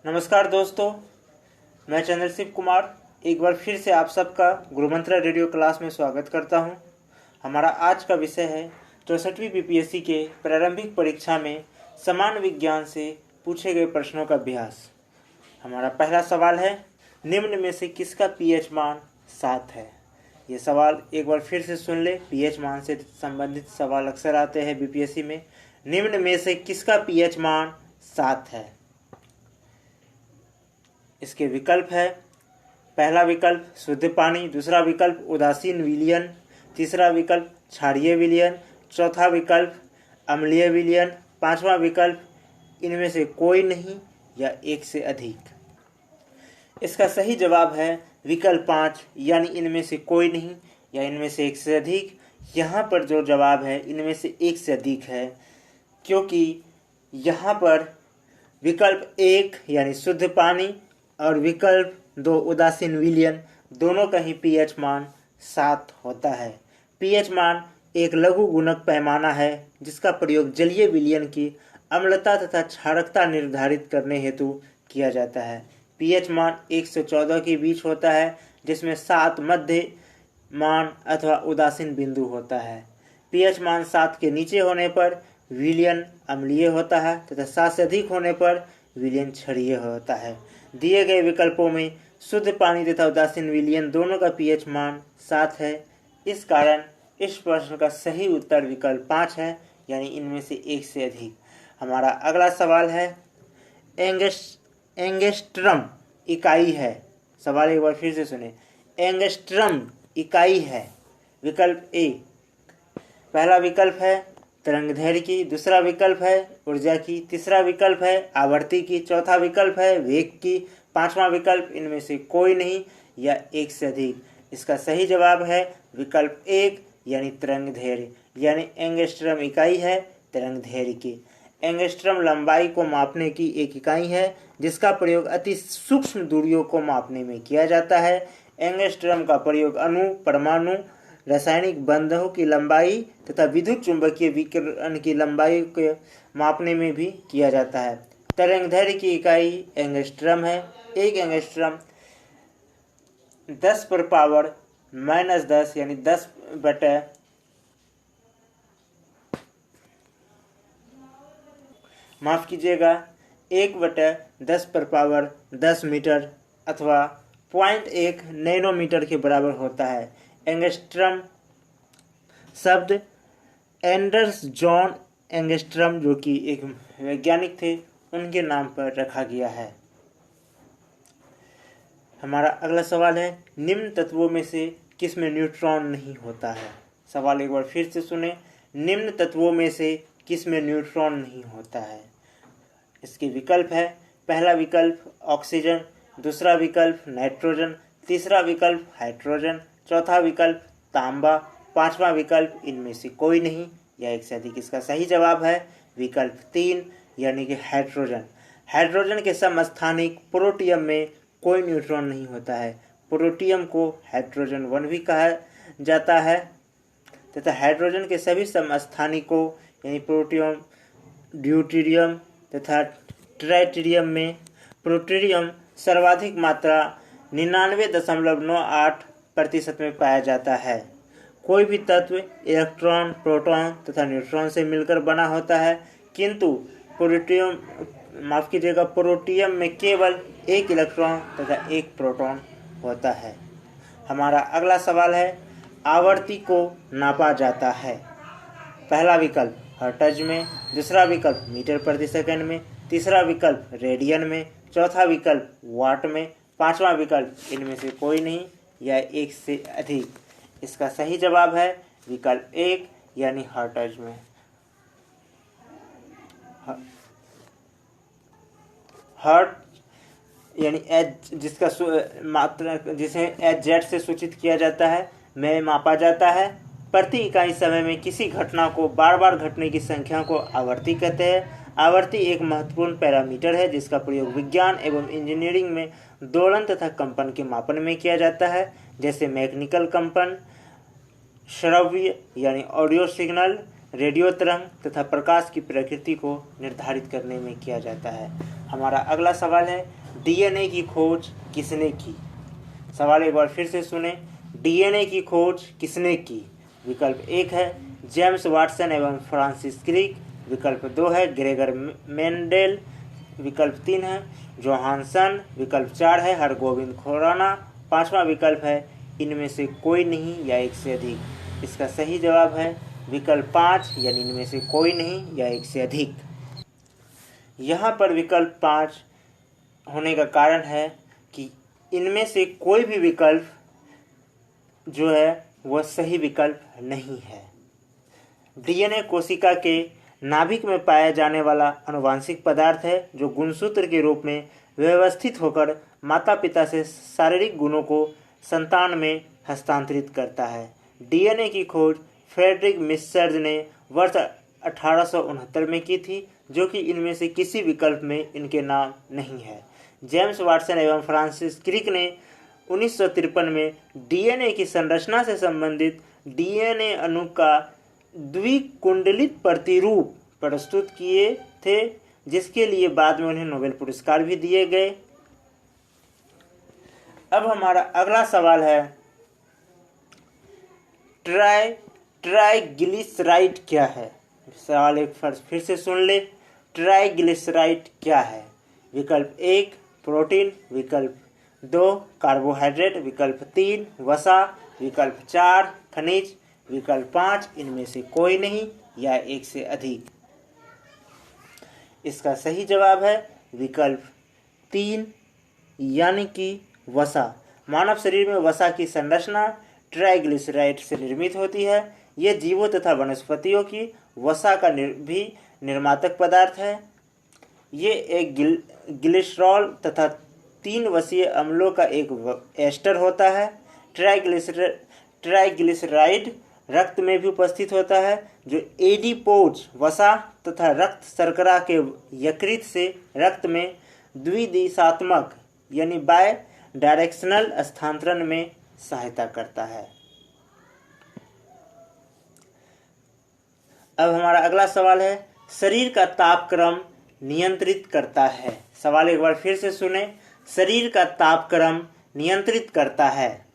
नमस्कार दोस्तों, मैं चंद्रशिव कुमार एक बार फिर से आप सबका गुरुमंत्रा रेडियो क्लास में स्वागत करता हूं। हमारा आज का विषय है 64वीं बीपीएससी के प्रारंभिक परीक्षा में सामान्य विज्ञान से पूछे गए प्रश्नों का अभ्यास। हमारा पहला सवाल है, निम्न में से किसका पीएच मान 7 है। ये सवाल एक बार फिर से सुन ले। पीएच मान से संबंधित सवाल अक्सर आते हैं बीपीएससी में। निम्न में से किसका पीएच मान 7 है। इसके विकल्प है, पहला विकल्प शुद्ध पानी, दूसरा विकल्प उदासीन विलयन, तीसरा विकल्प क्षारीय विलयन, चौथा विकल्प अम्लीय विलयन, पांचवा विकल्प इनमें से कोई नहीं या एक से अधिक। इसका सही जवाब है विकल्प 5, यानी इनमें से कोई नहीं या इनमें से एक से अधिक। यहाँ पर जो जवाब है इनमें से एक से अधिक है, क्योंकि यहाँ पर विकल्प 1 यानी शुद्ध पानी और विकल्प 2 उदासीन विलयन दोनों का ही पीएच मान 7 होता है। पीएच मान एक लघु गुणक पैमाना है जिसका प्रयोग जलीय विलयन की अम्लता तथा क्षारकता निर्धारित करने हेतु किया जाता है। पीएच मान 1 से 14 के बीच होता है, जिसमें 7 मध्य मान अथवा उदासीन बिंदु होता है। पीएच मान 7 के नीचे होने पर विलयन अम्लीय होता है तथा 7 से अधिक होने पर विलयन क्षारीय होता है। दिए गए विकल्पों में शुद्ध पानी तथा उदासीन विलयन दोनों का पीएच मान 7 है। इस कारण इस प्रश्न का सही उत्तर विकल्प 5 है, यानी इनमें से एक से अधिक। हमारा अगला सवाल है, एंगस्ट्रम इकाई है। सवाल एक बार फिर से सुने। एंगस्ट्रम इकाई है। विकल्प ए, पहला विकल्प है तरंगदैर्घ्य की, दूसरा विकल्प है ऊर्जा की, तीसरा विकल्प है आवर्ती की, चौथा विकल्प है वेग की, पांचवा विकल्प इनमें से कोई नहीं या एक से अधिक। इसका सही जवाब है विकल्प 1 यानी तरंगदैर्घ्य, यानी एंगस्ट्रम इकाई है तरंगदैर्घ्य की। एंगस्ट्रम लंबाई को मापने की एक इकाई है जिसका प्रयोग अति सूक्ष्म दूरियों को मापने में किया जाता है। एंगस्ट्रम का प्रयोग अणु, परमाणु, रासायनिक बंधों की लंबाई तथा विद्युत चुंबकीय विकिरण की लंबाई को मापने में भी किया जाता है। तरंगदैर्घ्य की इकाई एंगस्ट्रम है। एक एंगस्ट्रम 10⁻⁻10 यानी 10 बटे 1/10⁻10 मीटर अथवा 0.1 नैनोमीटर के बराबर होता है। एंगस्ट्रम शब्द एंडर्स जॉन एंगस्ट्रम, जो कि एक वैज्ञानिक थे, उनके नाम पर रखा गया है। हमारा अगला सवाल है, निम्न तत्वों में से किसमें न्यूट्रॉन नहीं होता है। सवाल एक बार फिर से सुने। निम्न तत्वों में से किसमें न्यूट्रॉन नहीं होता है। इसके विकल्प है, पहला विकल्प ऑक्सीजन, दूसरा विकल्प नाइट्रोजन, तीसरा विकल्प हाइड्रोजन, चौथा विकल्प तांबा, पांचवा विकल्प इनमें से कोई नहीं या एक से अधिक। इसका सही जवाब है विकल्प 3 यानी कि हाइड्रोजन। हाइड्रोजन के समस्थानिक प्रोटियम में कोई न्यूट्रॉन नहीं होता है। प्रोटियम को हाइड्रोजन 1 भी कहा जाता है तथा हाइड्रोजन के सभी समस्थानिकों यानी प्रोटियम, ड्यूटेरियम तथा ट्राइटेरियम में प्रोटेरियम सर्वाधिक मात्रा 99.98% में पाया जाता है। कोई भी तत्व इलेक्ट्रॉन, प्रोटॉन तथा न्यूट्रॉन से मिलकर बना होता है, किंतु प्रोटियम में केवल एक इलेक्ट्रॉन तथा एक प्रोटॉन होता है। हमारा अगला सवाल है, आवर्ती को नापा जाता है। पहला विकल्प हर्ट्ज में, दूसरा विकल्प मीटर प्रति सेकंड में, तीसरा विकल्प रेडियन में, चौथा विकल्प वाट में, पांचवा विकल्प इनमें से कोई नहीं या एक से अधिक। इसका सही जवाब है विकल्प 1 यानी हर्ट्ज में। हर्ट्ज यानी एच, जिसका मात्रा जिसे एच जेड से सूचित किया जाता है, में मापा जाता है। प्रति इकाई समय में किसी घटना को बार बार घटने की संख्या को आवर्ती कहते हैं। आवर्ती एक महत्वपूर्ण पैरामीटर है जिसका प्रयोग विज्ञान एवं इंजीनियरिंग में दोलन तथा कंपन के मापन में किया जाता है, जैसे मैकेनिकल कंपन, श्रव्य यानी ऑडियो सिग्नल, रेडियो तरंग तथा प्रकाश की प्रकृति को निर्धारित करने में किया जाता है। हमारा अगला सवाल है, डीएनए की खोज किसने की? सवाल एक बार फिर से सुने, डीएनए की खोज किसने की? विकल्प 1 है जेम्स वाटसन एवं फ्रांसिस क्रिक, विकल्प 2 है ग्रेगर मेंडेल, विकल्प 3 है जोहानसन, विकल्प 4 है हरगोविंद खुराना, 5वां विकल्प है इनमें से कोई नहीं या एक से अधिक। इसका सही जवाब है विकल्प 5 यानी इनमें से कोई नहीं या एक से अधिक। यहाँ पर विकल्प 5 होने का कारण है कि इनमें से कोई भी विकल्प जो है वह सही विकल्प नहीं है। डीएनए कोशिका के नाभिक में पाया जाने वाला आनुवांशिक पदार्थ है जो गुणसूत्र के रूप में व्यवस्थित होकर माता पिता से शारीरिक गुणों को संतान में हस्तांतरित करता है। डीएनए की खोज फ्रेडरिक मिस्सर्ज ने वर्ष 1869 में की थी, जो कि इनमें से किसी विकल्प में इनके नाम नहीं है। जेम्स वाटसन एवं फ्रांसिस क्रिक ने 1953 में डीएनए की संरचना से संबंधित डीएनए अणु का द्विकुंडलित प्रतिरूप प्रस्तुत किए थे, जिसके लिए बाद में उन्हें नोबेल पुरस्कार भी दिए गए। अब हमारा अगला सवाल है, ट्राइग्लिसराइड क्या है? सवाल एक फिर से सुन ले, ट्राइग्लिसराइड क्या है? विकल्प 1 प्रोटीन, विकल्प 2 कार्बोहाइड्रेट, विकल्प 3 वसा, विकल्प 4 खनिज, विकल्प 5 इनमें से कोई नहीं या एक से अधिक। इसका सही जवाब है विकल्प 3 यानी कि वसा। मानव शरीर में वसा की संरचना ट्राइग्लिसराइड से निर्मित होती है। यह जीवों तथा वनस्पतियों की वसा का भी निर्मातक पदार्थ है। ये एक ग्लिसरॉल तथा 3 वसीय अम्लों का एक एस्टर होता है। ट्राइग्लिसराइड रक्त में भी उपस्थित होता है, जो एडिपोज वसा तथा रक्त शर्करा के यकृत से रक्त में द्विदिशात्मक यानी बाय डायरेक्शनल स्थानांतरण में सहायता करता है। अब हमारा अगला सवाल है, शरीर का तापक्रम नियंत्रित करता है। सवाल एक बार फिर से सुने, शरीर का तापक्रम नियंत्रित करता है।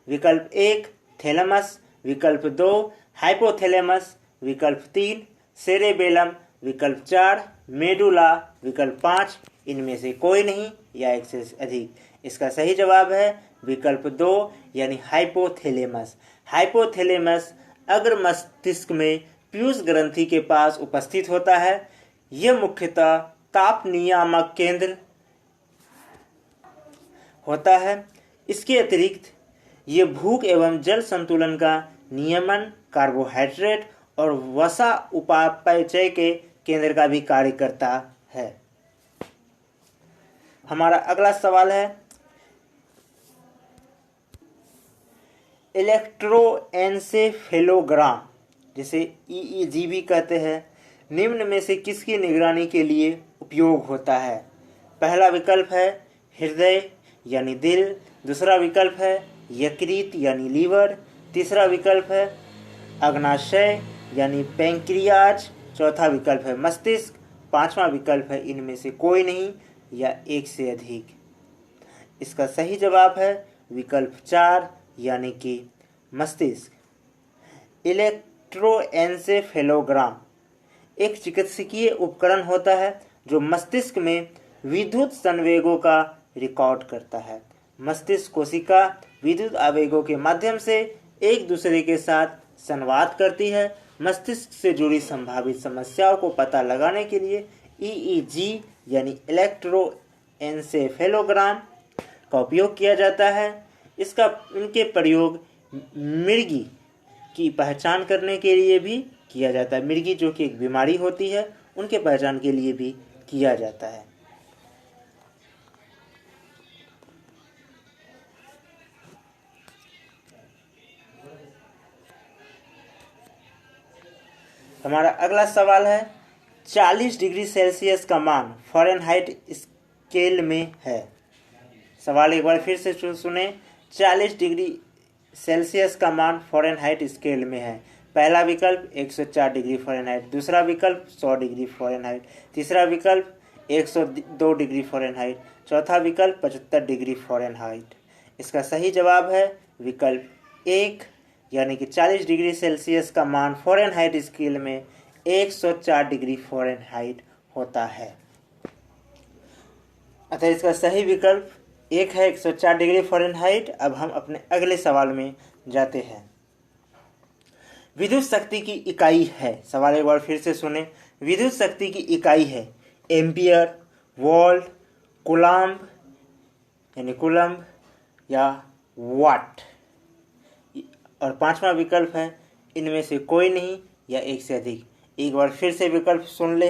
विकल्प 1 थैलेमस, विकल्प 2 हाइपोथैलेमस, विकल्प 3 सेरेबेलम, विकल्प 4 मेडुला, विकल्प 5 इनमें से कोई नहीं या एक से अधिक। इसका सही जवाब है विकल्प 2 यानी हाइपोथैलेमस। हाइपोथैलेमस अग्र मस्तिष्क में पीयूष ग्रंथि के पास उपस्थित होता है। यह मुख्यतः ताप नियामक केंद्र होता है। इसके अतिरिक्त ये भूख एवं जल संतुलन का नियमन, कार्बोहाइड्रेट और वसा उपापचय के केंद्र का भी कार्य करता है। हमारा अगला सवाल है, इलेक्ट्रोएन्सेफेलोग्राम जिसे ईईजी भी कहते हैं, निम्न में से किसकी निगरानी के लिए उपयोग होता है? पहला विकल्प है हृदय यानी दिल, दूसरा विकल्प है यकृत यानी लीवर, तीसरा विकल्प है अग्नाशय यानी पैंक्रियाज, चौथा विकल्प है मस्तिष्क, पांचवा विकल्प है इनमें से कोई नहीं या एक से अधिक। इसका सही जवाब है विकल्प 4 यानी कि मस्तिष्क। इलेक्ट्रोएन्सेफेलोग्राम एक चिकित्सकीय उपकरण होता है जो मस्तिष्क में विद्युत संवेगों का रिकॉर्ड करता है। मस्तिष्क कोशिका विद्युत आवेगों के माध्यम से एक दूसरे के साथ संवाद करती है। मस्तिष्क से जुड़ी संभावित समस्याओं को पता लगाने के लिए ईईजी यानी इलेक्ट्रोएन्सेफेलोग्राम का उपयोग किया जाता है। इनके प्रयोग मिर्गी की पहचान करने के लिए भी किया जाता है। मिर्गी जो कि एक बीमारी होती है, उनके पहचान के लिए भी किया जाता है। हमारा अगला सवाल है, 40 डिग्री सेल्सियस का मान फ़ारेनहाइट स्केल में है। सवाल एक बार फिर से सुने, 40 डिग्री सेल्सियस का मान फ़ारेनहाइट स्केल में है। पहला विकल्प 104 डिग्री फ़ारेनहाइट, दूसरा विकल्प 100 डिग्री फ़ारेनहाइट, तीसरा विकल्प 102 डिग्री फ़ारेनहाइट, चौथा विकल्प 75 डिग्री फ़ारेनहाइट। इसका सही जवाब है विकल्प 1, यानी कि 40 डिग्री सेल्सियस का मान फ़ारेनहाइट स्केल में 104 डिग्री फ़ारेनहाइट होता है। अतः इसका सही विकल्प 1 है, 104 डिग्री फ़ारेनहाइट। अब हम अपने अगले सवाल में जाते हैं। विद्युत शक्ति की इकाई है, सवाल एक बार फिर से सुने। विद्युत शक्ति की इकाई है एम्पियर, वोल्ट, कूलम्ब यानी कूलम्ब या वाट। और पांचवा विकल्प है इनमें से कोई नहीं या एक से अधिक। एक बार फिर से विकल्प सुन ले।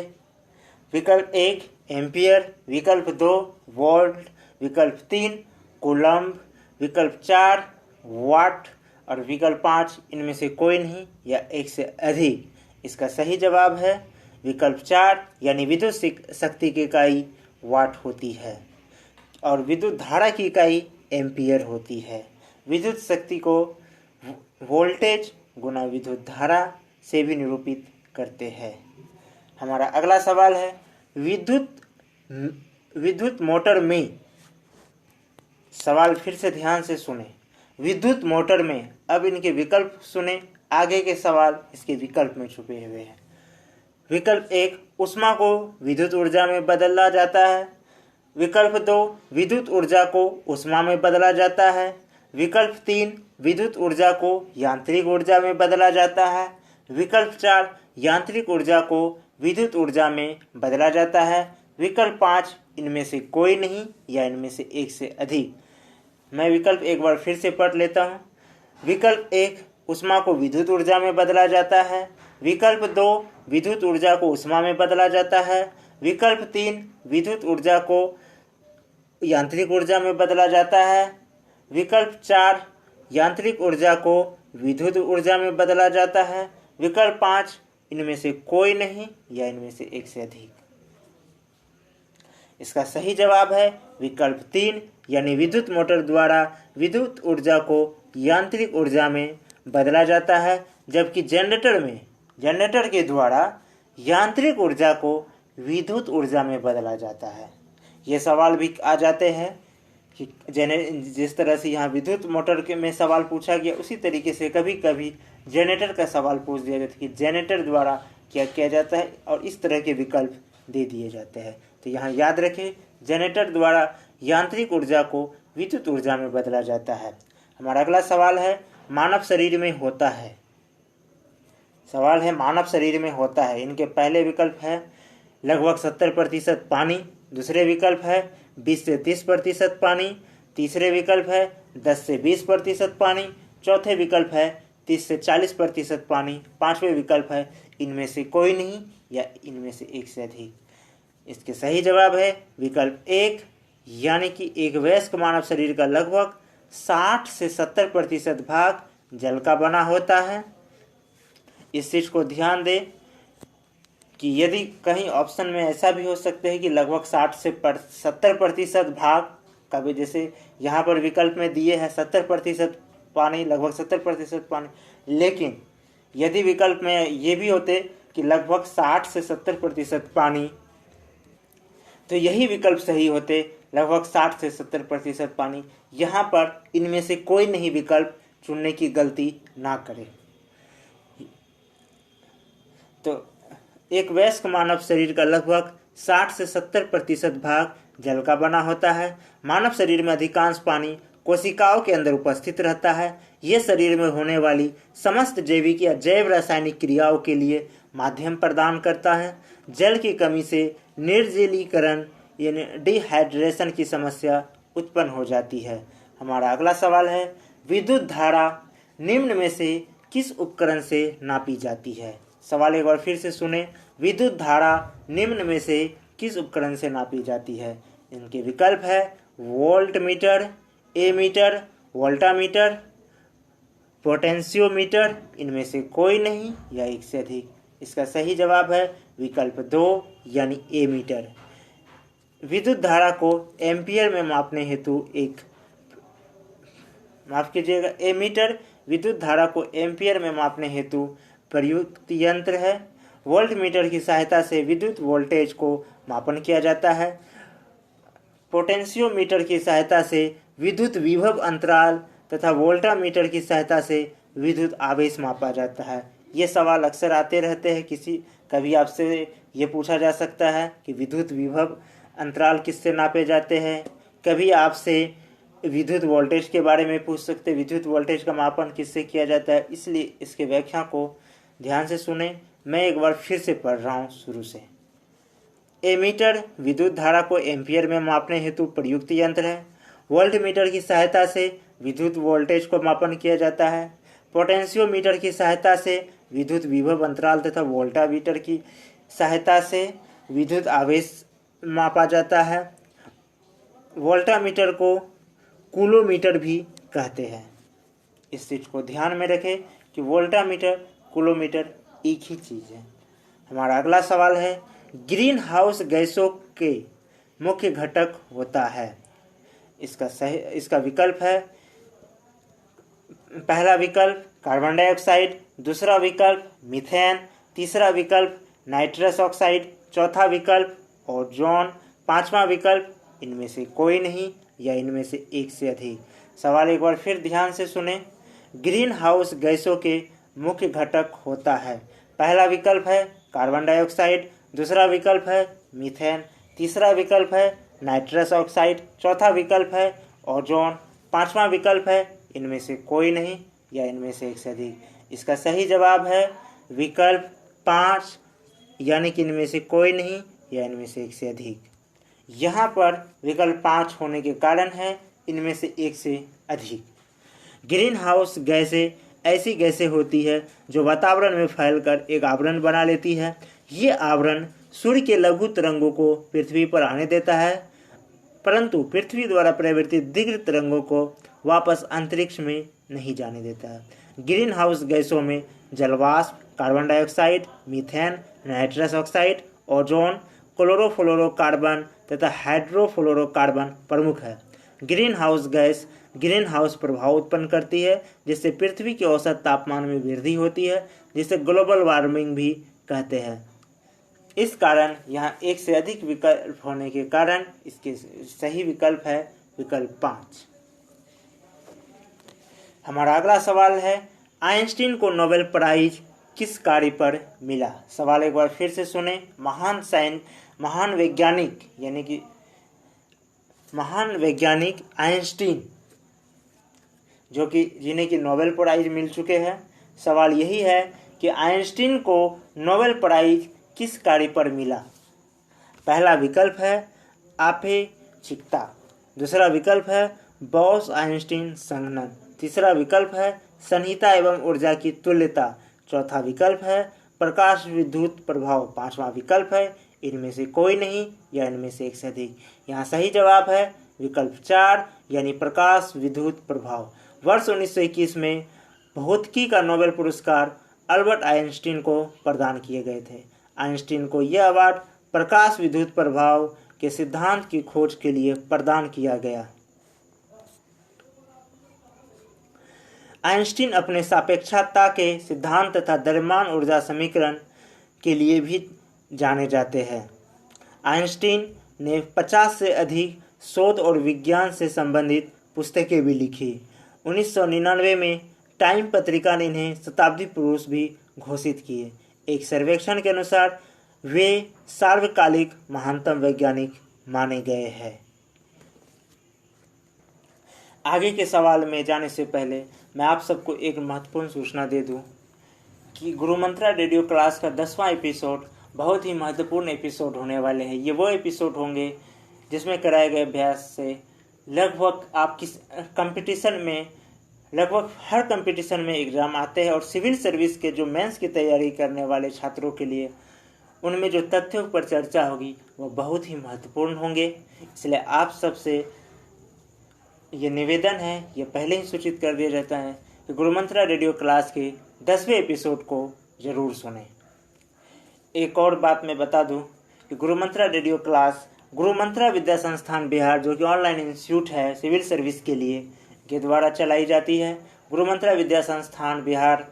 विकल्प 1 एम्पियर, विकल्प 2 वोल्ट, विकल्प 3 कूलम्ब, विकल्प 4 वाट और विकल्प 5 इनमें से कोई नहीं या एक से अधिक। इसका सही जवाब है विकल्प 4, यानी विद्युत शक्ति की इकाई वाट होती है और विद्युत धारा की इकाई एम्पियर होती है। विद्युत शक्ति को वोल्टेज गुना विद्युत धारा से भी निरूपित करते हैं। हमारा अगला सवाल है विद्युत मोटर में, सवाल फिर से ध्यान से सुने। विद्युत मोटर में, अब इनके विकल्प सुने। आगे के सवाल इसके विकल्प में छुपे हुए हैं। विकल्प 1 ऊष्मा को विद्युत ऊर्जा में बदला जाता है, विकल्प 2 विद्युत ऊर्जा को ऊष्मा में बदला जाता है, विकल्प 3 विद्युत ऊर्जा को यांत्रिक ऊर्जा में बदला जाता है, विकल्प 4 यांत्रिक ऊर्जा को विद्युत ऊर्जा में बदला जाता है, विकल्प 5 इनमें से कोई नहीं या इनमें से एक से अधिक। मैं विकल्प एक बार फिर से पढ़ लेता हूँ। विकल्प 1 ऊष्मा को विद्युत ऊर्जा में बदला जाता है, विकल्प 2 विद्युत ऊर्जा को ऊष्मा में बदला जाता है, विकल्प 3 विद्युत ऊर्जा को यांत्रिक ऊर्जा में बदला जाता है, विकल्प 4 यांत्रिक ऊर्जा को विद्युत ऊर्जा में बदला जाता है, विकल्प 5 इनमें से कोई नहीं या इनमें से एक से अधिक। इसका सही जवाब है विकल्प 3, यानी विद्युत मोटर द्वारा विद्युत ऊर्जा को यांत्रिक ऊर्जा में बदला जाता है, जबकि जनरेटर के द्वारा यांत्रिक ऊर्जा को विद्युत ऊर्जा में बदला जाता है। ये सवाल भी आ जाते हैं कि जिस तरह से यहाँ विद्युत मोटर के में सवाल पूछा गया, उसी तरीके से कभी कभी जनरेटर का सवाल पूछ दिया जाता है कि जनरेटर द्वारा क्या किया जाता है, और इस तरह के विकल्प दे दिए जाते हैं। तो यहाँ याद रखें, जनरेटर द्वारा यांत्रिक ऊर्जा को विद्युत ऊर्जा में बदला जाता है। हमारा अगला सवाल है मानव शरीर में होता है। सवाल है मानव शरीर में होता है। इनके पहले विकल्प है लगभग 70% पानी, दूसरे विकल्प है 20 से 30% पानी, तीसरे विकल्प है 10 से 20% पानी, चौथे विकल्प है 30 से 40% पानी, पांचवें विकल्प है इनमें से कोई नहीं या इनमें से एक से अधिक। इसके सही जवाब है विकल्प 1, यानी कि एक वयस्क मानव शरीर का लगभग 60 से 70% भाग जल का बना होता है। इस चीज को ध्यान दें कि यदि कहीं ऑप्शन में ऐसा भी हो सकता है कि लगभग 60 से 70% भाग का भी, जैसे यहाँ पर विकल्प में दिए हैं 70% पानी, लगभग 70% पानी, लेकिन यदि विकल्प में ये भी होते कि लगभग 60 से 70% पानी, तो यही विकल्प सही होते, लगभग 60 से 70% पानी। यहाँ पर इनमें से कोई नहीं विकल्प चुनने की गलती ना करें। तो एक वयस्क मानव शरीर का लगभग 60 से 70% भाग जल का बना होता है। मानव शरीर में अधिकांश पानी कोशिकाओं के अंदर उपस्थित रहता है। यह शरीर में होने वाली समस्त जैविक या जैव रासायनिक क्रियाओं के लिए माध्यम प्रदान करता है। जल की कमी से निर्जलीकरण यानी डिहाइड्रेशन की समस्या उत्पन्न हो जाती है। हमारा अगला सवाल है विद्युत धारा निम्न में से किस उपकरण से नापी जाती है। सवाल एक बार फिर से सुने। विद्युत धारा निम्न में से किस उपकरण से नापी जाती है। इनके विकल्प है volt meter, ammeter, voltameter, potentiometer, इनमें से कोई नहीं या एक से अधिक। इसका सही जवाब है विकल्प 2 यानी एमीटर। विद्युत धारा को एम्पियर में मापने हेतु एमीटर विद्युत धारा को एम्पियर में मापने हेतु प्रयुक्त यंत्र है। वोल्ट मीटर की सहायता से विद्युत वोल्टेज को मापन किया जाता है। पोटेंशियोमीटर की सहायता से विद्युत विभव अंतराल तथा वोल्टामीटर की सहायता से विद्युत आवेश मापा जाता है। ये सवाल अक्सर आते रहते हैं। कभी आपसे ये पूछा जा सकता है कि विद्युत विभव अंतराल किससे नापे जाते हैं। कभी आपसे विद्युत वोल्टेज के बारे में पूछ सकते हैं, विद्युत वोल्टेज का मापन किससे किया जाता है। इसलिए इसके व्याख्या को ध्यान से सुने। मैं एक बार फिर से पढ़ रहा हूँ शुरू से। एमीटर विद्युत धारा को एम्पियर में मापने हेतु प्रयुक्त यंत्र है। वोल्ट मीटर की सहायता से विद्युत वोल्टेज को मापन किया जाता है। पोटेंशियोमीटर की सहायता से विद्युत विभव अंतराल तथा वोल्टामीटर की सहायता से विद्युत आवेश मापा जाता है। वोल्टामीटर को कूलोमीटर भी कहते हैं। इस चीज को ध्यान में रखें कि वोल्टामीटर कूलोमीटर एक ही चीज है। हमारा अगला सवाल है, ग्रीन हाउस गैसों के मुख्य घटक होता है। इसका विकल्प है, पहला विकल्प कार्बन डाइऑक्साइड, दूसरा विकल्प मीथेन, तीसरा विकल्प नाइट्रस ऑक्साइड, चौथा विकल्प ओजोन, पांचवा विकल्प इनमें से कोई नहीं या इनमें से एक से अधिक। सवाल एक बार फिर ध्यान से सुने। ग्रीन हाउस गैसों के मुख्य घटक होता है। पहला विकल्प है कार्बन डाइऑक्साइड, दूसरा विकल्प है मीथेन, तीसरा विकल्प है नाइट्रस ऑक्साइड, चौथा विकल्प है ओजोन, पांचवा विकल्प है इनमें से कोई नहीं या इनमें से एक से अधिक। इसका सही जवाब है विकल्प 5, यानी कि इनमें से कोई नहीं या इनमें से एक से अधिक। यहाँ पर विकल्प 5 होने के कारण है इनमें से एक से अधिक। ग्रीन हाउस गैसें ऐसी गैसें होती है जो वातावरण में फैलकर एक आवरण बना लेती है। ये आवरण सूर्य के लघु तरंगों को पृथ्वी पर आने देता है, परंतु पृथ्वी द्वारा प्रवर्तित दीर्घ तरंगों को वापस अंतरिक्ष में नहीं जाने देता है। ग्रीन हाउस गैसों में जलवाष्प, carbon dioxide, methane, nitrous oxide, ozone, chlorofluorocarbon तथा हाइड्रोफ्लोरोकार्बन प्रमुख है। Green house gas green house प्रभाव उत्पन्न करती है, जिससे पृथ्वी के औसत तापमान में वृद्धि होती है, जिसे ग्लोबल वार्मिंग भी कहते हैं। इस कारण यहाँ एक से अधिक विकल्प होने के कारण इसके सही विकल्प है विकल्प 5। हमारा अगला सवाल है, आइंस्टीन को नोबेल प्राइज किस कार्य पर मिला। सवाल एक बार फिर से सुने। महान वैज्ञानिक यानी कि महान वैज्ञानिक आइंस्टीन जिन्हें कि नोबेल प्राइज मिल चुके हैं। सवाल यही है कि आइंस्टीन को नोबेल प्राइज किस कार्य पर मिला। पहला विकल्प है आपेक्षिकता, दूसरा विकल्प है बॉस आइंस्टीन संघनन, तीसरा विकल्प है संहिता एवं ऊर्जा की तुल्यता, चौथा विकल्प है प्रकाश विद्युत प्रभाव, पांचवा विकल्प है इनमें से कोई नहीं या इनमें से एक से अधिक। यहाँ सही जवाब है विकल्प 4 यानी प्रकाश विद्युत प्रभाव। वर्ष 1921 में भौतिकी का नोबेल पुरस्कार अल्बर्ट आइंस्टीन को प्रदान किए गए थे। आइंस्टीन को यह अवार्ड प्रकाश विद्युत प्रभाव के सिद्धांत की खोज के लिए प्रदान किया गया। आइंस्टीन अपने सापेक्षता के सिद्धांत तथा द्रव्यमान ऊर्जा समीकरण के लिए भी जाने जाते हैं। आइंस्टीन ने 50 से अधिक शोध और विज्ञान से संबंधित पुस्तकें भी लिखी। 1999 में टाइम पत्रिका ने इन्हें शताब्दी पुरुष भी घोषित किए। एक सर्वेक्षण के अनुसार वे सार्वकालिक महानतम वैज्ञानिक माने गए हैं। आगे के सवाल में जाने से पहले मैं आप सबको एक महत्वपूर्ण सूचना दे दूं कि गुरु मंत्रा रेडियो क्लास का 10वां एपिसोड बहुत ही महत्वपूर्ण एपिसोड होने वाले हैं। ये वो एपिसोड होंगे जिसमें कराए गए अभ्यास से लगभग आप किस कंपटीशन में लगभग हर कंपटीशन में एग्ज़ाम आते हैं और सिविल सर्विस के जो मेंस की तैयारी करने वाले छात्रों के लिए उनमें जो तथ्यों पर चर्चा होगी वो बहुत ही महत्वपूर्ण होंगे। इसलिए आप सबसे ये निवेदन है, ये पहले ही सूचित कर दिया जाता है कि गुरु मंत्रा रेडियो क्लास के 10वें एपिसोड को ज़रूर सुनें। एक और बात मैं बता दूं कि गुरु मंत्रा रेडियो क्लास गुरु मंत्रा विद्या संस्थान बिहार, जो कि ऑनलाइन इंस्टीट्यूट है सिविल सर्विस के लिए, के द्वारा चलाई जाती है। गुरु मंत्रा विद्या संस्थान बिहार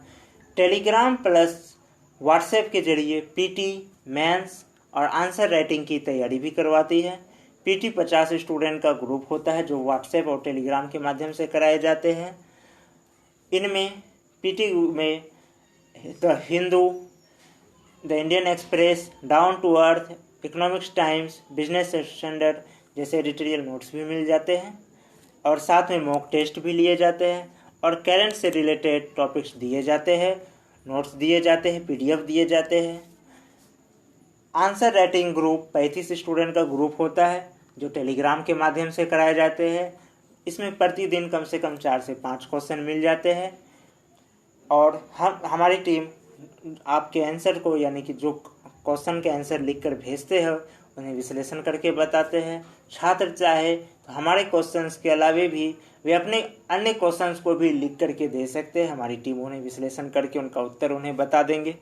टेलीग्राम प्लस व्हाट्सएप के जरिए पीटी, मेंस और आंसर राइटिंग की तैयारी भी करवाती है। पीटी 50 स्टूडेंट का ग्रुप होता है जो व्हाट्सएप और टेलीग्राम के माध्यम से कराए जाते हैं। इनमें पीटी में the Hindu, the Indian express, down to earth, economics times, business standard जैसे एडिटोरियल नोट्स भी मिल जाते हैं और साथ में मॉक टेस्ट भी लिए जाते हैं और करंट से रिलेटेड टॉपिक्स दिए जाते हैं, नोट्स दिए जाते हैं, पीडीएफ दिए जाते हैं। आंसर राइटिंग ग्रुप 35 स्टूडेंट का ग्रुप होता है जो टेलीग्राम के माध्यम से कराए जाते हैं। इसमें प्रतिदिन कम से कम 4 से 5 क्वेश्चन मिल जाते हैं और हमारी टीम आपके आंसर को यानी कि जो क्वेश्चन के आंसर लिखकर भेजते हैं उन्हें विश्लेषण करके बताते हैं। छात्र चाहे तो हमारे क्वेश्चंस के अलावे भी वे अपने अन्य क्वेश्चंस को भी लिख करके दे सकते हैं। हमारी टीम उन्हें विश्लेषण करके उनका उत्तर उन्हें बता देंगे।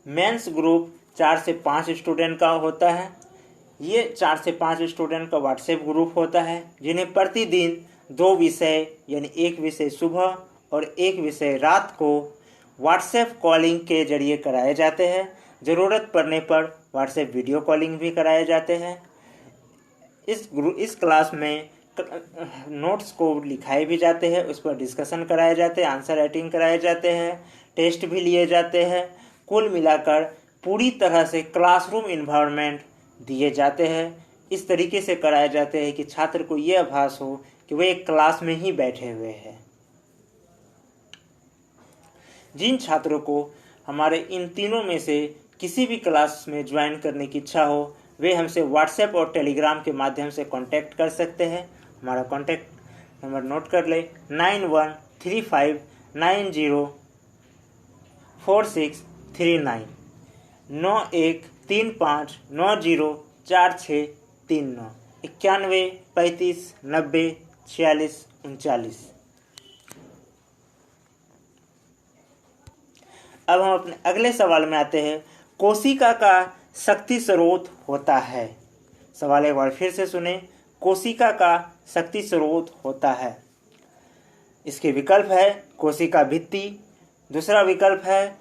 मेंस ग्रुप 4 से 5 स्टूडेंट का होता है। ये 4 से 5 स्टूडेंट का व्हाट्सएप ग्रुप होता है जिन्हें प्रतिदिन 2 विषय यानी एक विषय सुबह और एक विषय रात को व्हाट्सएप कॉलिंग के जरिए कराए जाते हैं। ज़रूरत पड़ने पर व्हाट्सएप वीडियो कॉलिंग भी कराए जाते हैं। इस क्लास में नोट्स को लिखाए भी जाते हैं, उस पर डिस्कशन कराए जाते हैं, आंसर राइटिंग कराए जाते हैं, टेस्ट भी लिए जाते हैं। कुल मिलाकर पूरी तरह से क्लासरूम इन्वायरमेंट दिए जाते हैं। इस तरीके से कराए जाते हैं कि छात्र को ये आभास हो कि वे एक क्लास में ही बैठे हुए हैं। जिन छात्रों को हमारे इन तीनों में से किसी भी क्लास में ज्वाइन करने की इच्छा हो वे हमसे व्हाट्सएप और टेलीग्राम के माध्यम से कांटेक्ट कर सकते हैं। हमारा कांटेक्ट नंबर नोट कर ले 9135904639 9135904639 9135904639। अब हम अपने अगले सवाल में आते हैं। कोशिका का शक्ति स्रोत होता है। सवाल एक बार फिर से सुने। कोशिका का शक्ति स्रोत होता है। इसके विकल्प है कोशिका भित्ति, दूसरा विकल्प है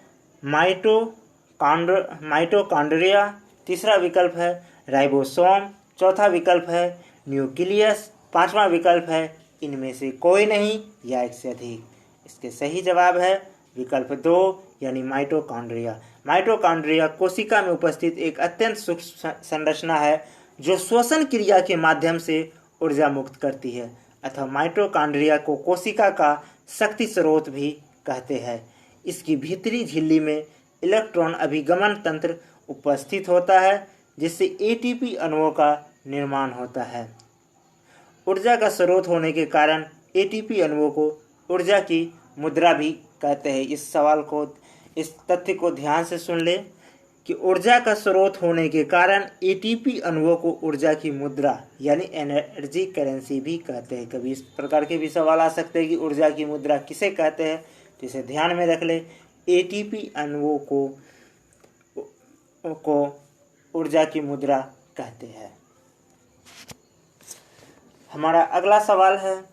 माइटोकॉन्ड्रिया, तीसरा विकल्प है राइबोसोम, चौथा विकल्प है न्यूक्लियस, पांचवा विकल्प है इनमें से कोई नहीं या एक से अधिक। इसके सही जवाब है विकल्प 2 यानी माइटोकॉन्ड्रिया। माइटोकॉन्ड्रिया कोशिका में उपस्थित एक अत्यंत सूक्ष्म संरचना है जो श्वसन क्रिया के माध्यम से ऊर्जा मुक्त करती है, अथवा माइटोकॉन्ड्रिया को कोशिका का शक्ति स्रोत भी कहते हैं। इसकी भीतरी झिल्ली में इलेक्ट्रॉन अभिगमन तंत्र उपस्थित होता है जिससे एटीपी अणुओं का निर्माण होता है। ऊर्जा का स्रोत होने के कारण एटीपी अणुओं को ऊर्जा की मुद्रा भी कहते हैं। इस तथ्य को ध्यान से सुन ले कि ऊर्जा का स्रोत होने के कारण एटीपी अणुओं को ऊर्जा की मुद्रा यानी एनर्जी करेंसी भी कहते हैं। कभी इस प्रकार के भी सवाल आ सकते हैं कि ऊर्जा की मुद्रा किसे कहते हैं, तो इसे ध्यान में रख ले। एटीपी अणुओं को ऊर्जा की मुद्रा कहते हैं। हमारा अगला सवाल है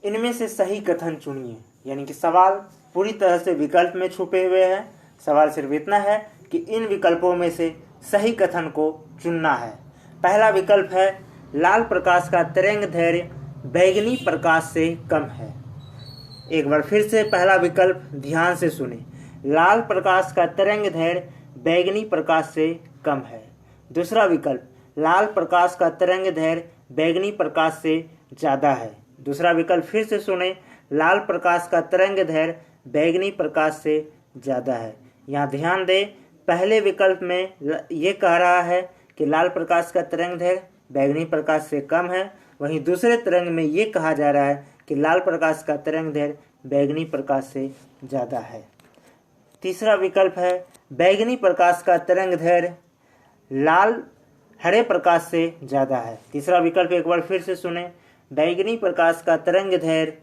इनमें से सही कथन चुनिए, यानी कि सवाल पूरी तरह से विकल्प में छुपे हुए हैं। सवाल सिर्फ इतना है कि इन विकल्पों में से सही कथन को चुनना है। पहला विकल्प है लाल प्रकाश का तरंग दैर्घ्य बैंगनी प्रकाश से कम है। एक बार फिर से पहला विकल्प ध्यान से सुने। लाल प्रकाश का तरंग दैर्घ्य बैंगनी प्रकाश से कम है। दूसरा विकल्प लाल प्रकाश का तरंग दैर्घ्य बैंगनी प्रकाश से ज़्यादा है। दूसरा विकल्प फिर से सुने। लाल प्रकाश का तरंग दैर्घ्य बैंगनी प्रकाश से ज़्यादा है। यहाँ ध्यान दें, पहले विकल्प में ये कह रहा है कि लाल प्रकाश का तरंग दैर्घ्य बैंगनी प्रकाश से कम है, वहीं दूसरे तरंग में ये कहा जा रहा है कि लाल प्रकाश का तरंग दैर्घ्य बैंगनी प्रकाश से ज़्यादा है। तीसरा विकल्प है बैंगनी प्रकाश का तरंग दैर्घ्य लाल हरे प्रकाश से ज़्यादा है। तीसरा विकल्प एक बार फिर से सुने। बैंगनी प्रकाश का तरंग दैर्घ्य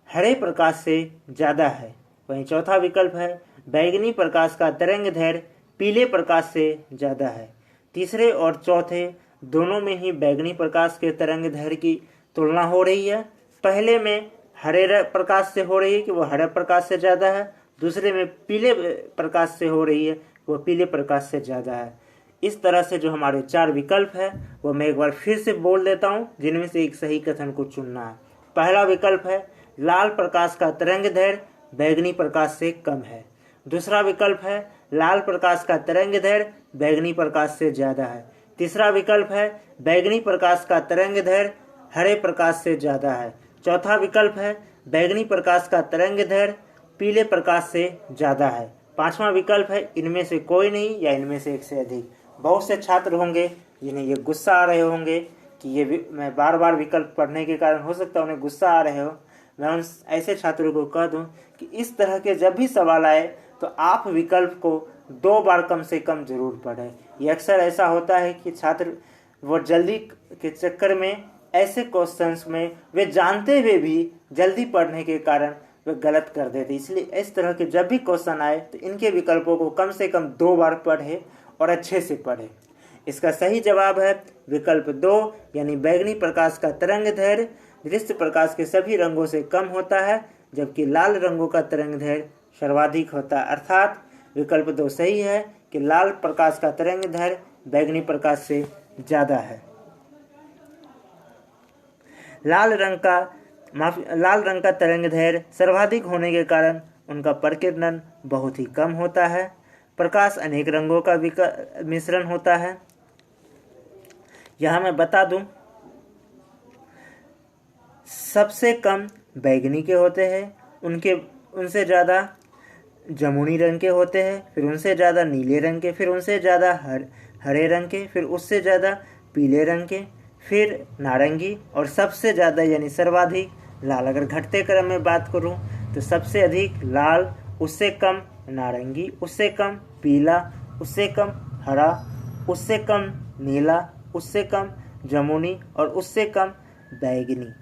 हरे प्रकाश से ज़्यादा है। वहीं चौथा विकल्प है बैंगनी प्रकाश का तरंग दैर्घ्य पीले प्रकाश से ज़्यादा है। तीसरे और चौथे दोनों में ही बैंगनी प्रकाश के तरंग दैर्घ्य की तुलना हो रही है। पहले में हरे प्रकाश से हो रही है कि वो हरे प्रकाश से ज़्यादा है, दूसरे में पीले प्रकाश से हो रही है वो पीले प्रकाश से ज़्यादा है। इस तरह से जो हमारे 4 विकल्प है वो मैं एक बार फिर से बोल देता हूँ, जिनमें से एक सही कथन को चुनना है। पहला विकल्प है लाल प्रकाश का तरंगदैर्घ्य बैंगनी प्रकाश से कम है। दूसरा विकल्प है लाल प्रकाश का तरंगदैर्घ्य बैंगनी प्रकाश से ज़्यादा है। तीसरा विकल्प है बैंगनी प्रकाश का तरंगदैर्घ्य हरे प्रकाश से ज़्यादा है। चौथा विकल्प है बैंगनी प्रकाश का तरंगदैर्घ्य पीले प्रकाश से ज़्यादा है। पांचवा विकल्प है इनमें से कोई नहीं या इनमें से एक से अधिक। बहुत से छात्र होंगे जिन्हें ये गुस्सा आ रहे होंगे कि ये मैं बार बार विकल्प पढ़ने के कारण हो सकता है उन्हें गुस्सा आ रहे हो। मैं उन ऐसे छात्रों को कह दूं कि इस तरह के जब भी सवाल आए तो आप विकल्प को 2 बार कम से कम जरूर पढ़ें। ये अक्सर ऐसा होता है कि छात्र वो जल्दी के चक्कर में ऐसे क्वेश्चंस में वे जानते हुए भी जल्दी पढ़ने के कारण वे गलत कर देते। इसलिए इस तरह के जब भी क्वेश्चन आए तो इनके विकल्पों को कम से कम 2 बार पढ़े और अच्छे से पढ़े। इसका सही जवाब है विकल्प 2 यानी बैंगनी प्रकाश का तरंगदैर्घ्य दृश्य प्रकाश के सभी रंगों से कम होता है, जबकि लाल रंगों का तरंगदैर्घ्य सर्वाधिक होता है। अर्थात विकल्प 2 सही है कि लाल प्रकाश का तरंगदैर्घ्य बैंगनी प्रकाश से ज़्यादा है। लाल रंग का तरंगदैर्घ्य सर्वाधिक होने के कारण उनका प्रकीर्णन बहुत ही कम होता है। प्रकाश अनेक रंगों का मिश्रण होता है। यहाँ मैं बता दूं, सबसे कम बैंगनी के होते हैं, उनसे ज़्यादा जमुनी रंग के होते हैं, फिर उनसे ज़्यादा नीले रंग के, फिर उनसे ज़्यादा हरे रंग के, फिर उससे ज़्यादा पीले रंग के, फिर नारंगी और सबसे ज़्यादा यानी सर्वाधिक लाल। अगर घटते क्रम में बात करूं तो सबसे अधिक लाल, उससे कम नारंगी, उससे कम पीला, उससे कम हरा, उससे कम नीला, उससे कम जमुनी और उससे कम बैंगनी।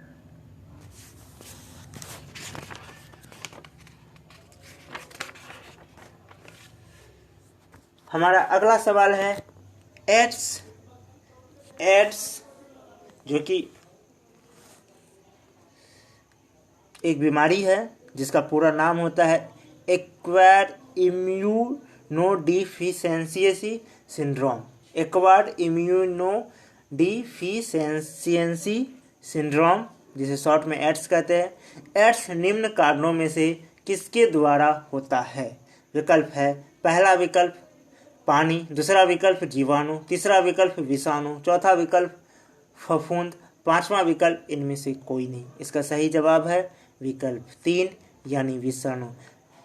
हमारा अगला सवाल है एड्स जो कि एक बीमारी है जिसका पूरा नाम होता है एक्वायर्ड इम्यूनोडिफिशियेंसी सिंड्रोम। एक्वायर्ड इम्यूनोडिफिशियेंसी सिंड्रोम, जिसे शॉर्ट में एड्स कहते हैं। एड्स निम्न कारणों में से किसके द्वारा होता है? विकल्प है पहला विकल्प पानी, दूसरा विकल्प जीवाणु, तीसरा विकल्प विषाणु, चौथा विकल्प फफूंद, पांचवा विकल्प इनमें से कोई नहीं। इसका सही जवाब है विकल्प 3 यानी विषाणु।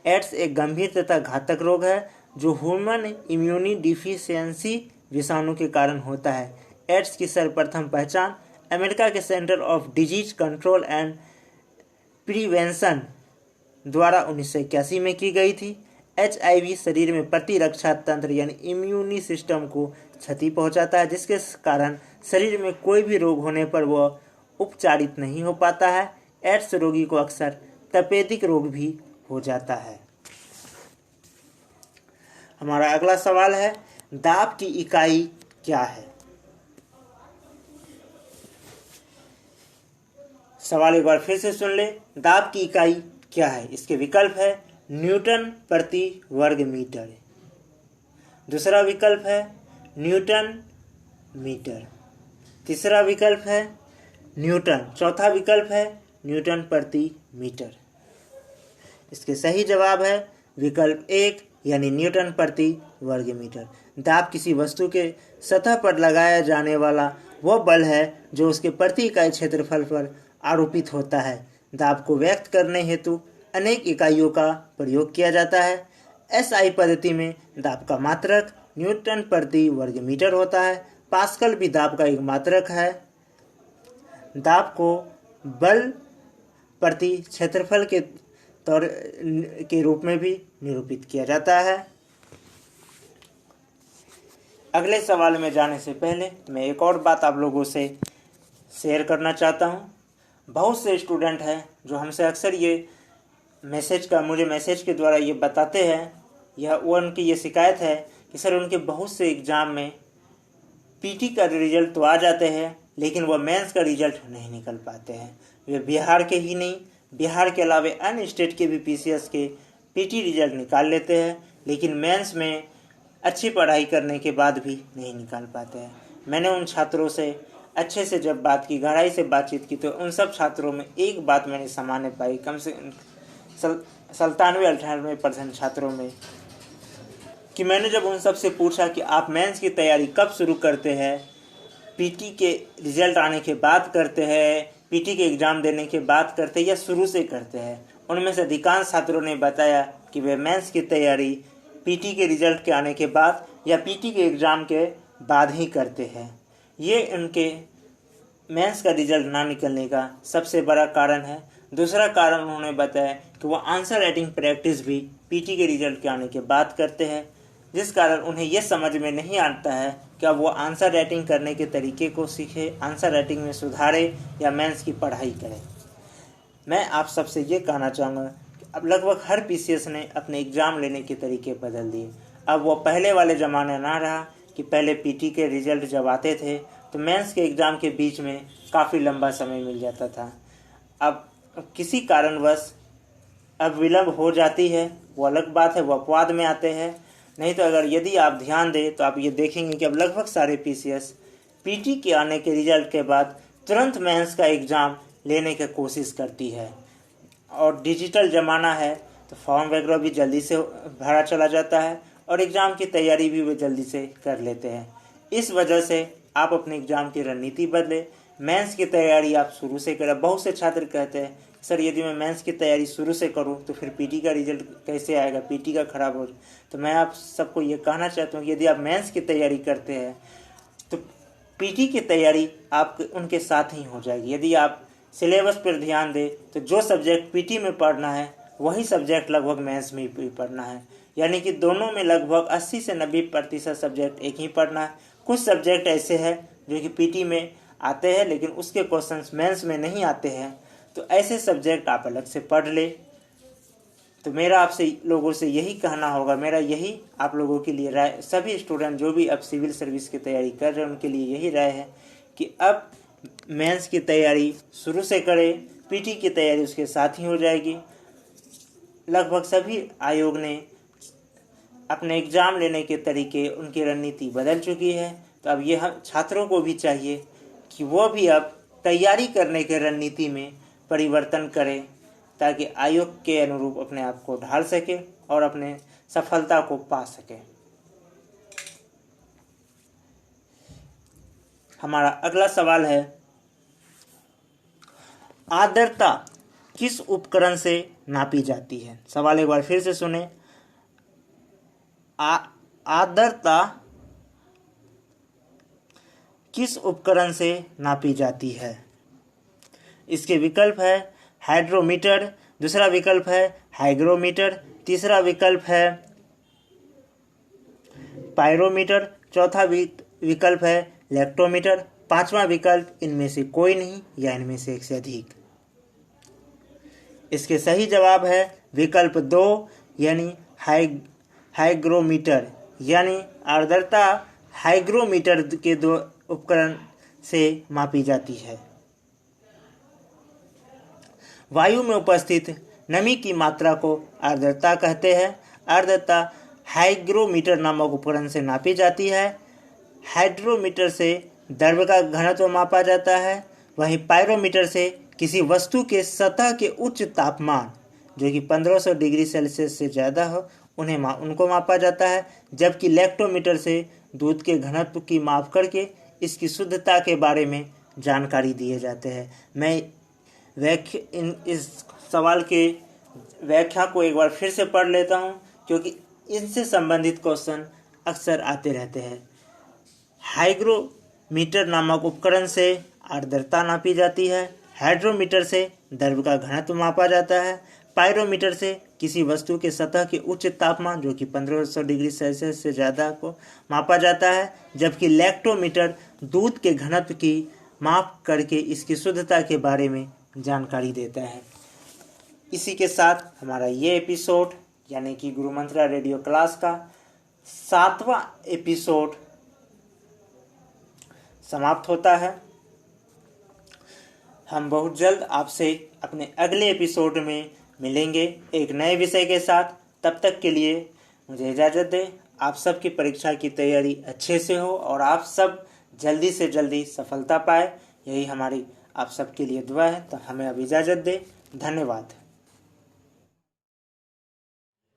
एड्स एक गंभीर तथा घातक रोग है जो ह्यूमन इम्यूनी डिफिशियंसी विषाणु के कारण होता है। एड्स की सर्वप्रथम पहचान अमेरिका के centre of disease control and prevention द्वारा 1981 में की गई थी। HIV शरीर में प्रतिरक्षा तंत्र यानी इम्यूनी सिस्टम को क्षति पहुंचाता है, जिसके कारण शरीर में कोई भी रोग होने पर वह उपचारित नहीं हो पाता है। एड्स रोगी को अक्सर तपेदिक रोग भी हो जाता है। हमारा अगला सवाल है दाब की इकाई क्या है? सवाल एक बार फिर से सुन ले, दाब की इकाई क्या है? इसके विकल्प है न्यूटन प्रति वर्ग मीटर, दूसरा विकल्प है न्यूटन मीटर, तीसरा विकल्प है न्यूटन, चौथा विकल्प है न्यूटन प्रति मीटर। इसके सही जवाब है विकल्प 1 यानी न्यूटन प्रति वर्ग मीटर। दाब किसी वस्तु के सतह पर लगाया जाने वाला वह बल है जो उसके प्रति इकाई क्षेत्रफल पर आरोपित होता है। दाब को व्यक्त करने हेतु अनेक इकाइयों का प्रयोग किया जाता है। SI पद्धति में दाब का मात्रक न्यूटन प्रति वर्ग मीटर होता है। पास्कल भी दाब का एक मात्रक है। दाब को बल प्रति क्षेत्रफल के रूप में भी निरूपित किया जाता है। अगले सवाल में जाने से पहले मैं एक और बात आप लोगों से शेयर करना चाहता हूँ। बहुत से स्टूडेंट हैं जो हमसे अक्सर ये मुझे मैसेज के द्वारा ये बताते हैं, उनकी ये शिकायत है कि सर उनके बहुत से एग्ज़ाम में PT का रिजल्ट तो आ जाते हैं लेकिन वह मेंस का रिजल्ट नहीं निकल पाते हैं। वे बिहार के ही नहीं बिहार के अलावा अन्य स्टेट के भी पीसीएस के पीटी रिजल्ट निकाल लेते हैं, लेकिन मेंस में अच्छी पढ़ाई करने के बाद भी नहीं निकाल पाते हैं। मैंने उन छात्रों से अच्छे से जब बात की, गहराई से बातचीत की, तो उन सब छात्रों में एक बात मैंने सामान्य पाई, कम से 97-98% छात्रों में, कि मैंने जब उन सब से पूछा कि आप मेंस की तैयारी कब शुरू करते हैं, पीटी के रिजल्ट आने के बाद करते हैं, पीटी के एग्ज़ाम देने के बाद करते हैं या शुरू से करते हैं, उनमें से अधिकांश छात्रों ने बताया कि वे मेंस की तैयारी पीटी के रिजल्ट के आने के बाद या पीटी के एग्ज़ाम के बाद ही करते हैं। ये उनके मेंस का रिजल्ट ना निकलने का सबसे बड़ा कारण है। दूसरा कारण उन्होंने बताया कि वो आंसर राइटिंग प्रैक्टिस भी पीटी के रिजल्ट के आने के बाद करते हैं, जिस कारण उन्हें यह समझ में नहीं आता है कि अब वो आंसर राइटिंग करने के तरीके को सीखे, आंसर राइटिंग में सुधारे या मेंस की पढ़ाई करें। मैं आप सबसे ये कहना चाहूँगा कि अब लगभग हर पीसीएस ने अपने एग्ज़ाम लेने के तरीके बदल दिए। अब वो पहले वाले ज़माने ना रहा कि पहले पीटी के रिजल्ट जब आते थे तो मेंस के एग्ज़ाम के बीच में काफ़ी लंबा समय मिल जाता था। अब किसी कारणवश अब विलम्ब हो जाती है, वो अलग बात है, वो अपवाद में आते हैं। नहीं तो अगर यदि आप ध्यान दें तो आप ये देखेंगे कि अब लगभग सारे पीसीएस पीटी के आने के रिजल्ट के बाद तुरंत मेंस का एग्ज़ाम लेने की कोशिश करती है। और डिजिटल ज़माना है तो फॉर्म वगैरह भी जल्दी से भरा चला जाता है और एग्ज़ाम की तैयारी भी वे जल्दी से कर लेते हैं। इस वजह से आप अपने एग्ज़ाम की रणनीति बदलें, मेंस की तैयारी आप शुरू से करें। बहुत से छात्र कहते हैं सर यदि मैं मेंस की तैयारी शुरू से करूं तो फिर पीटी का रिजल्ट कैसे आएगा, पीटी का ख़राब हो। तो मैं आप सबको ये कहना चाहता हूँ कि यदि आप मेंस की तैयारी करते हैं तो पीटी की तैयारी आप उनके साथ ही हो जाएगी। यदि आप सिलेबस पर ध्यान दें तो जो सब्जेक्ट पीटी में पढ़ना है वही सब्जेक्ट लगभग मेंस में भी पढ़ना है, यानी कि दोनों में लगभग 80 से 90% सब्जेक्ट एक ही पढ़ना है। कुछ सब्जेक्ट ऐसे हैं जो कि पीटी में आते हैं लेकिन उसके क्वेश्चंस मेंस में नहीं आते हैं, तो ऐसे सब्जेक्ट आप अलग से पढ़ ले। तो मेरा आपसे लोगों से यही कहना होगा, मेरा यही आप लोगों के लिए राय, सभी स्टूडेंट जो भी अब सिविल सर्विस की तैयारी कर रहे हैं उनके लिए यही राय है कि अब मेंस की तैयारी शुरू से करें, पीटी की तैयारी उसके साथ ही हो जाएगी। लगभग सभी आयोग ने अपने एग्ज़ाम लेने के तरीके, उनकी रणनीति बदल चुकी है। तो अब यह छात्रों को भी चाहिए कि वो भी अब तैयारी करने के रणनीति में परिवर्तन करें ताकि आयोग के अनुरूप अपने आप को ढाल सके और अपने सफलता को पा सके। हमारा अगला सवाल है, आर्द्रता किस उपकरण से नापी जाती है? सवाल एक बार फिर से सुने। आर्द्रता किस उपकरण से नापी जाती है? इसके विकल्प है हाइड्रोमीटर, दूसरा विकल्प है हाइग्रोमीटर, तीसरा विकल्प है पायरोमीटर, चौथा विकल्प है लेक्टोमीटर, पांचवा विकल्प इनमें से कोई नहीं या इनमें से एक से अधिक। इसके सही जवाब है विकल्प 2 यानी हाइग्रोमीटर, यानी आर्द्रता हाइग्रोमीटर के 2 उपकरण से मापी जाती है। वायु में उपस्थित नमी की मात्रा को आर्द्रता कहते हैं। आर्द्रता हाइग्रोमीटर नामक उपकरण से नापी जाती है। हाइड्रोमीटर से द्रव्य का घनत्व मापा जाता है। वहीं पायरोमीटर से किसी वस्तु के सतह के उच्च तापमान जो कि 1500 डिग्री सेल्सियस से ज़्यादा हो उनको मापा जाता है। जबकि लेक्टोमीटर से दूध के घनत्व की माप करके इसकी शुद्धता के बारे में जानकारी दिए जाते हैं। मैं इस सवाल के व्याख्या को एक बार फिर से पढ़ लेता हूं क्योंकि इनसे संबंधित क्वेश्चन अक्सर आते रहते हैं। हाइग्रोमीटर नामक उपकरण से आर्द्रता नापी जाती है। हाइड्रोमीटर से द्रव्य का घनत्व मापा जाता है। पायरोमीटर से किसी वस्तु के सतह के उच्च तापमान जो कि 1500 डिग्री सेल्सियस से ज़्यादा को मापा जाता है। जबकि लेक्टोमीटर दूध के घनत्व की माप करके इसकी शुद्धता के बारे में जानकारी देता है। इसी के साथ हमारा ये एपिसोड यानी कि गुरु मंत्रा रेडियो क्लास का 7वां एपिसोड समाप्त होता है। हम बहुत जल्द आपसे अपने अगले एपिसोड में मिलेंगे एक नए विषय के साथ। तब तक के लिए मुझे इजाज़त दें। आप सबकी परीक्षा की तैयारी अच्छे से हो और आप सब जल्दी से जल्दी सफलता पाए, यही हमारी आप सबके लिए दुआ है। तो हमें अब इजाज़त दें। धन्यवाद।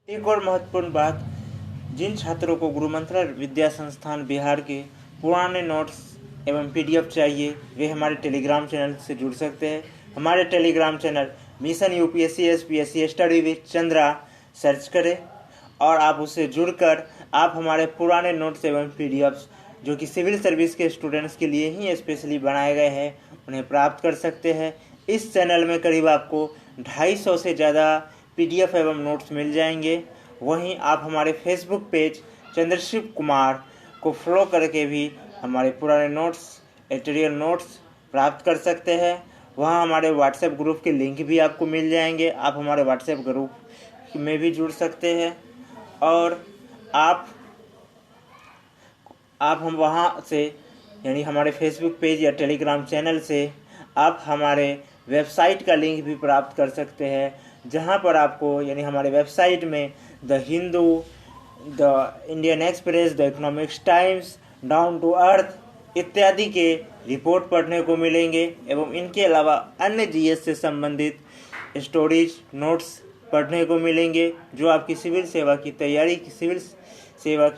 एक और महत्वपूर्ण बात, जिन छात्रों को गुरु मंत्रा विद्या संस्थान बिहार के पुराने नोट्स एवं PDF चाहिए, वे हमारे टेलीग्राम चैनल से जुड़ सकते हैं। हमारे Telegram channel mission UPSC SPSC study with Chandra search करें और आप उससे जुड़कर आप हमारे पुराने नोट्स एवं PDFs जो कि सिविल सर्विस के स्टूडेंट्स के लिए ही स्पेशली बनाए गए हैं, उन्हें प्राप्त कर सकते हैं। इस चैनल में करीब आपको 250 से ज़्यादा PDF एवं नोट्स मिल जाएंगे। वहीं आप हमारे फेसबुक पेज चंद्रशिव कुमार को फॉलो करके भी हमारे पुराने नोट्स, एडिटोरियल नोट्स प्राप्त कर सकते हैं। वहाँ हमारे व्हाट्सएप ग्रुप के लिंक भी आपको मिल जाएंगे, आप हमारे व्हाट्सएप ग्रुप में भी जुड़ सकते हैं। और आप हम वहाँ से यानी हमारे फेसबुक पेज या टेलीग्राम चैनल से आप हमारे वेबसाइट का लिंक भी प्राप्त कर सकते हैं, जहाँ पर आपको यानी हमारे वेबसाइट में the Hindu, the Indian express, the economics times, down to earth इत्यादि के रिपोर्ट पढ़ने को मिलेंगे एवं इनके अलावा अन्य GS से संबंधित स्टोरीज, नोट्स पढ़ने को मिलेंगे, जो आपकी सिविल सेवा की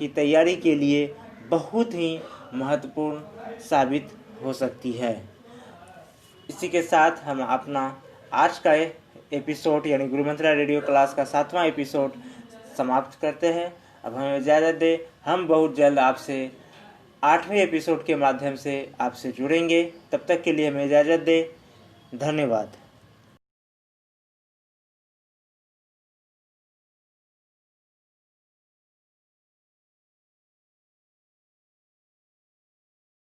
तैयारी के लिए बहुत ही महत्वपूर्ण साबित हो सकती है। इसी के साथ हम अपना आज का एपिसोड यानी गुरु मंत्रा रेडियो क्लास का 7वां एपिसोड समाप्त करते हैं। अब हमें इजाज़त दें। हम बहुत जल्द आपसे 8वें एपिसोड के माध्यम से आपसे जुड़ेंगे। तब तक के लिए हमें इजाज़त दें। धन्यवाद।